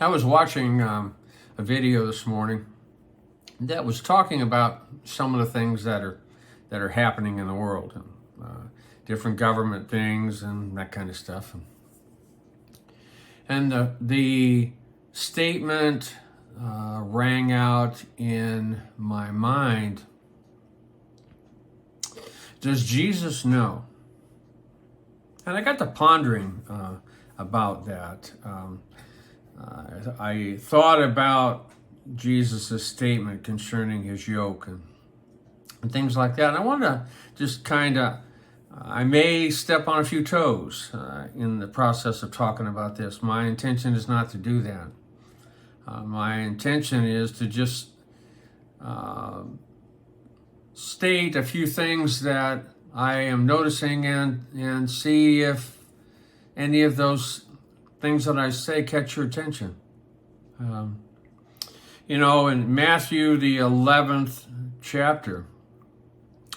I was watching a video this morning that was talking about some of the things that are happening in the world, different government things and that kind of stuff. And the statement rang out in my mind: does Jesus know? And I got to pondering about that. I thought about Jesus' statement concerning his yoke and things like that. And I want to just I may step on a few toes in the process of talking about this. My intention is not to do that. My intention is to just state a few things that I am noticing and see if any of those things that I say catch your attention. In Matthew, the 11th chapter,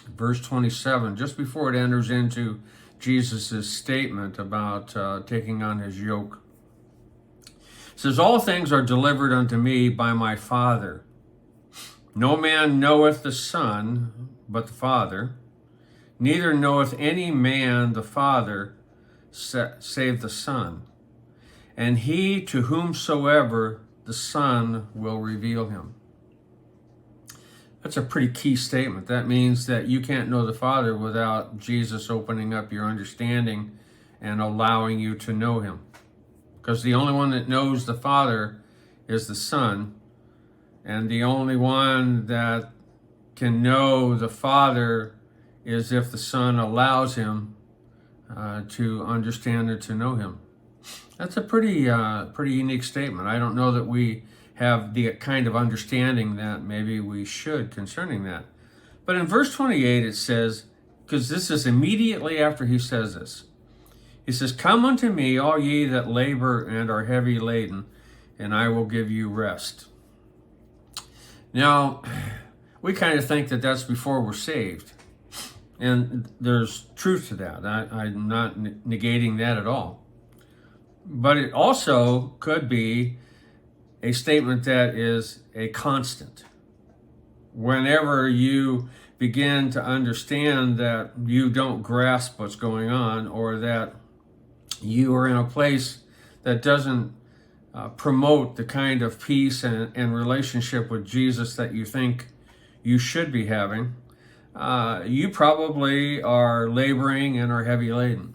verse 27, just before it enters into Jesus' statement about taking on his yoke, it says, "All things are delivered unto me by my Father. No man knoweth the Son but the Father, neither knoweth any man the Father save the Son, and he to whomsoever the Son will reveal him." That's a pretty key statement. That means that you can't know the Father without Jesus opening up your understanding and allowing you to know him. Because the only one that knows the Father is the Son, and the only one that can know the Father is if the Son allows him to understand and to know him. That's a pretty unique statement. I don't know that we have the kind of understanding that maybe we should concerning that. But in verse 28 it says, because this is immediately after he says this, he says, "Come unto me, all ye that labor and are heavy laden, and I will give you rest." Now, we kind of think that that's before we're saved. And there's truth to that. I'm not negating that at all. But it also could be a statement that is a constant. Whenever you begin to understand that you don't grasp what's going on, or that you are in a place that doesn't promote the kind of peace and relationship with Jesus that you think you should be having, you probably are laboring and are heavy laden.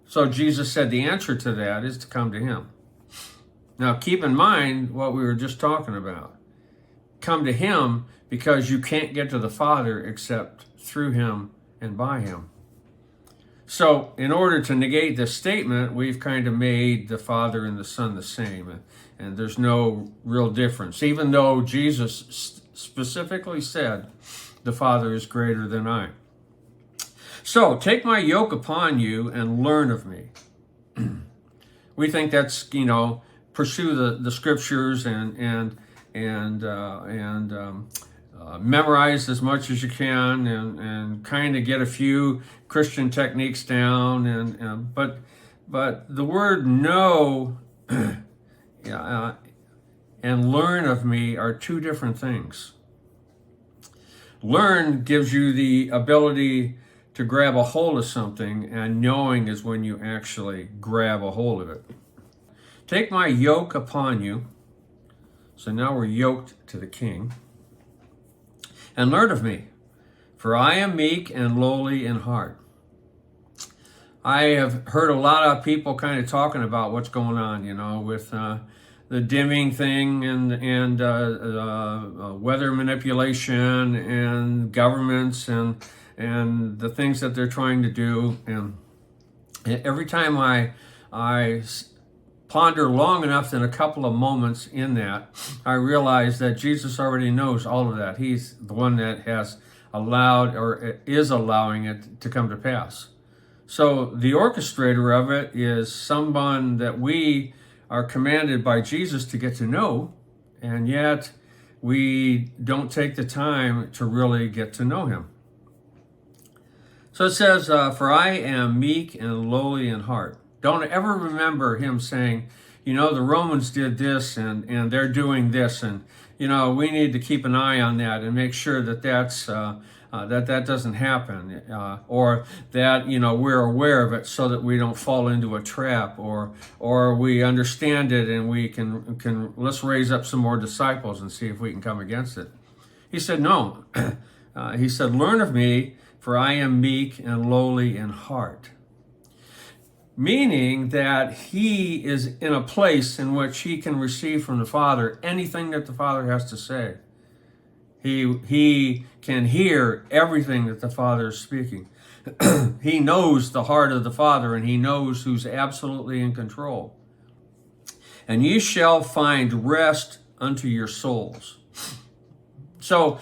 So Jesus said the answer to that is to come to him. Now keep in mind what we were just talking about. Come to him because you can't get to the Father except through him and by him. So in order to negate this statement, we've kind of made the Father and the Son the same, and there's no real difference, even though Jesus specifically said the Father is greater than I. So take my yoke upon you and learn of me. We think that's, pursue the scriptures and memorize as much as you can and kind of get a few Christian techniques down. But the word know and learn of me are two different things. Learn gives you the ability to grab a hold of something, and knowing is when you actually grab a hold of it. Take my yoke upon you. So now we're yoked to the King. And learn of me, for I am meek and lowly in heart. I have heard a lot of people kind of talking about what's going on, with the dimming thing and weather manipulation and governments and the things that they're trying to do. And every time I ponder long enough, in a couple of moments in that, I realize that Jesus already knows all of that. He's the one that has allowed or is allowing it to come to pass. So the orchestrator of it is someone that we are commanded by Jesus to get to know, and yet we don't take the time to really get to know him. So it says, for I am meek and lowly in heart. Don't ever remember him saying, the Romans did this and they're doing this, and we need to keep an eye on that and make sure that that doesn't happen, or that we're aware of it so that we don't fall into a trap, or we understand it and we can let's raise up some more disciples and see if we can come against it. He said, no. He said, learn of me, for I am meek and lowly in heart. Meaning that he is in a place in which he can receive from the Father anything that the Father has to say. He can hear everything that the Father is speaking. He knows the heart of the Father, and he knows who's absolutely in control. And ye shall find rest unto your souls. So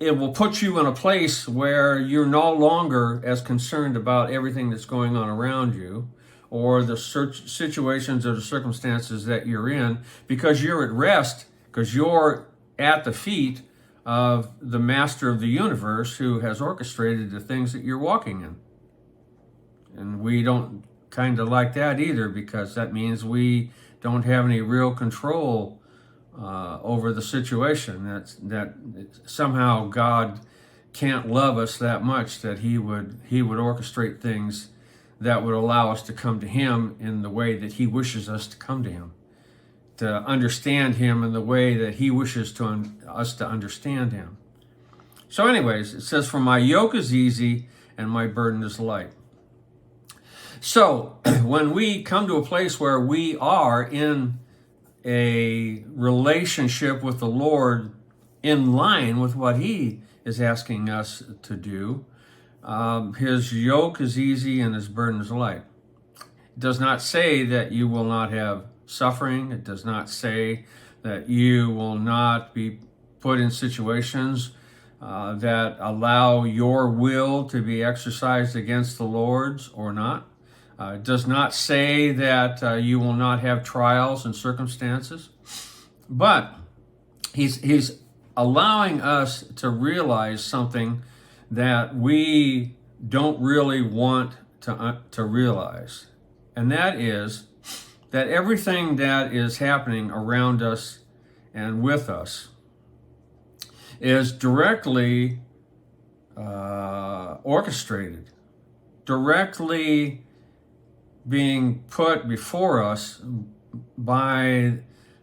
it will put you in a place where you're no longer as concerned about everything that's going on around you, or the situations or the circumstances that you're in, because you're at rest, because you're at the feet of the master of the universe who has orchestrated the things that you're walking in. And we don't kind of like that either, because that means we don't have any real control over the situation. That somehow God can't love us that much that he would orchestrate things that would allow us to come to him in the way that he wishes us to come to him, to understand him in the way that he wishes us to understand him. So anyways, it says, for my yoke is easy and my burden is light. So when we come to a place where we are in a relationship with the Lord in line with what he is asking us to do, his yoke is easy and his burden is light. It does not say that you will not have suffering. It does not say that you will not be put in situations that allow your will to be exercised against the Lord's or not. It does not say that you will not have trials and circumstances. But he's allowing us to realize something that we don't really want to realize. And that is that everything that is happening around us and with us is directly orchestrated, directly being put before us by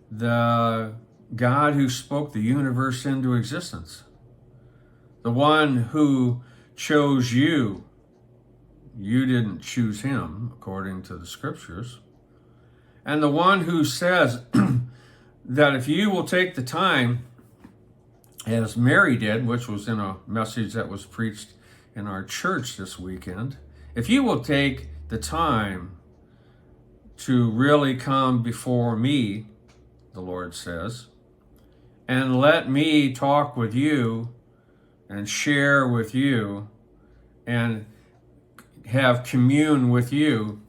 the God who spoke the universe into existence. The one who chose you. You didn't choose him, according to the scriptures. And the one who says that if you will take the time, as Mary did, which was in a message that was preached in our church this weekend, if you will take the time to really come before me, the Lord says, and let me talk with you and share with you and have commune with you,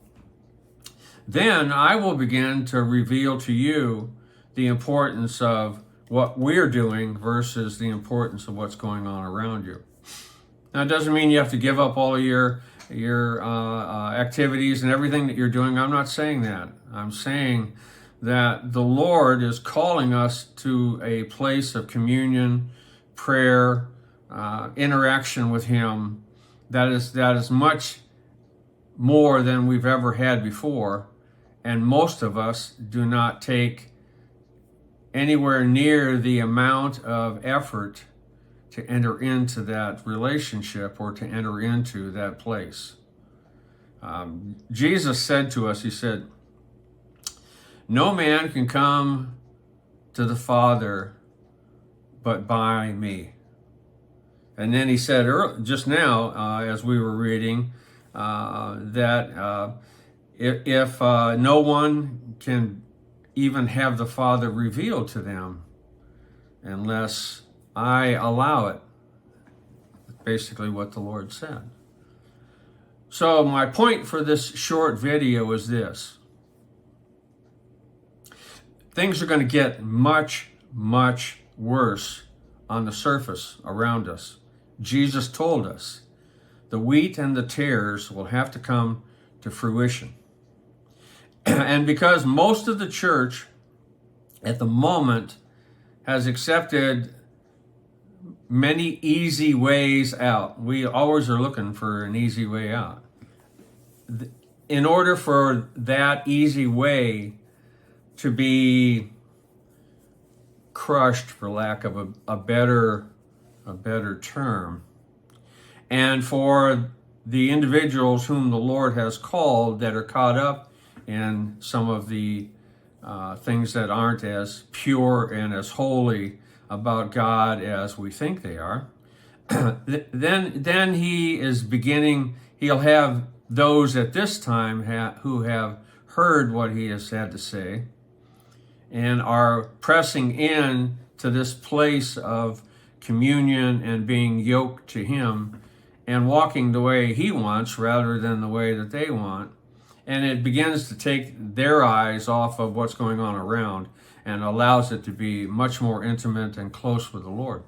then I will begin to reveal to you the importance of what we're doing versus the importance of what's going on around you. Now, it doesn't mean you have to give up all of your activities and everything that you're doing. I'm not saying that. I'm saying that the Lord is calling us to a place of communion, prayer, interaction with him that is much more than we've ever had before, and most of us do not take anywhere near the amount of effort to enter into that relationship or to enter into that place. Jesus said to us, he said, no man can come to the Father but by me. And then he said just now, as we were reading, that if no one can even have the Father revealed to them unless I allow it. Basically what the Lord said. So my point for this short video is this. Things are going to get much, much worse on the surface around us. Jesus told us the wheat and the tares will have to come to fruition. And because most of the church at the moment has accepted many easy ways out. We always are looking for an easy way out. In order for that easy way to be crushed, for lack of a better term, and for the individuals whom the Lord has called that are caught up in some of the things that aren't as pure and as holy about God as we think they are, then he is beginning, he'll have those at this time who have heard what he has had to say and are pressing in to this place of communion and being yoked to him and walking the way he wants rather than the way that they want. And it begins to take their eyes off of what's going on around and allows it to be much more intimate and close with the Lord.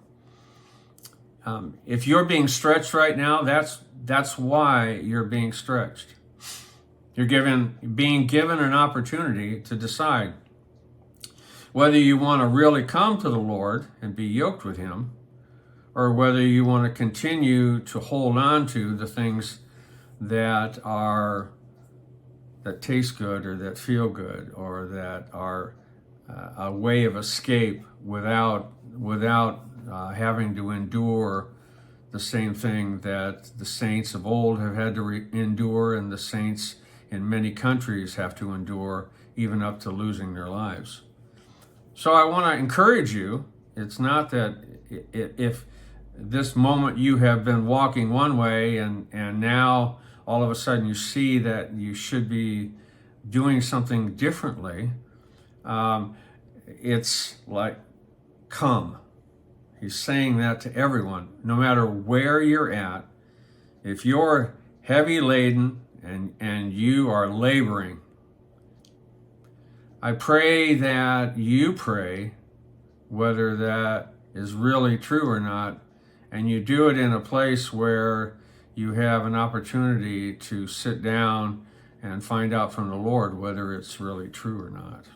If you're being stretched right now, that's why you're being stretched. You're being given an opportunity to decide whether you want to really come to the Lord and be yoked with him, or whether you want to continue to hold on to the things that taste good or that feel good or that are a way of escape without having to endure the same thing that the saints of old have had to endure and the saints in many countries have to endure, even up to losing their lives. So I want to encourage you. It's not that if this moment you have been walking one way and now all of a sudden you see that you should be doing something differently. It's like, come. He's saying that to everyone, no matter where you're at. If you're heavy laden and you are laboring, I pray that you pray, whether that is really true or not, and you do it in a place where you have an opportunity to sit down and find out from the Lord whether it's really true or not.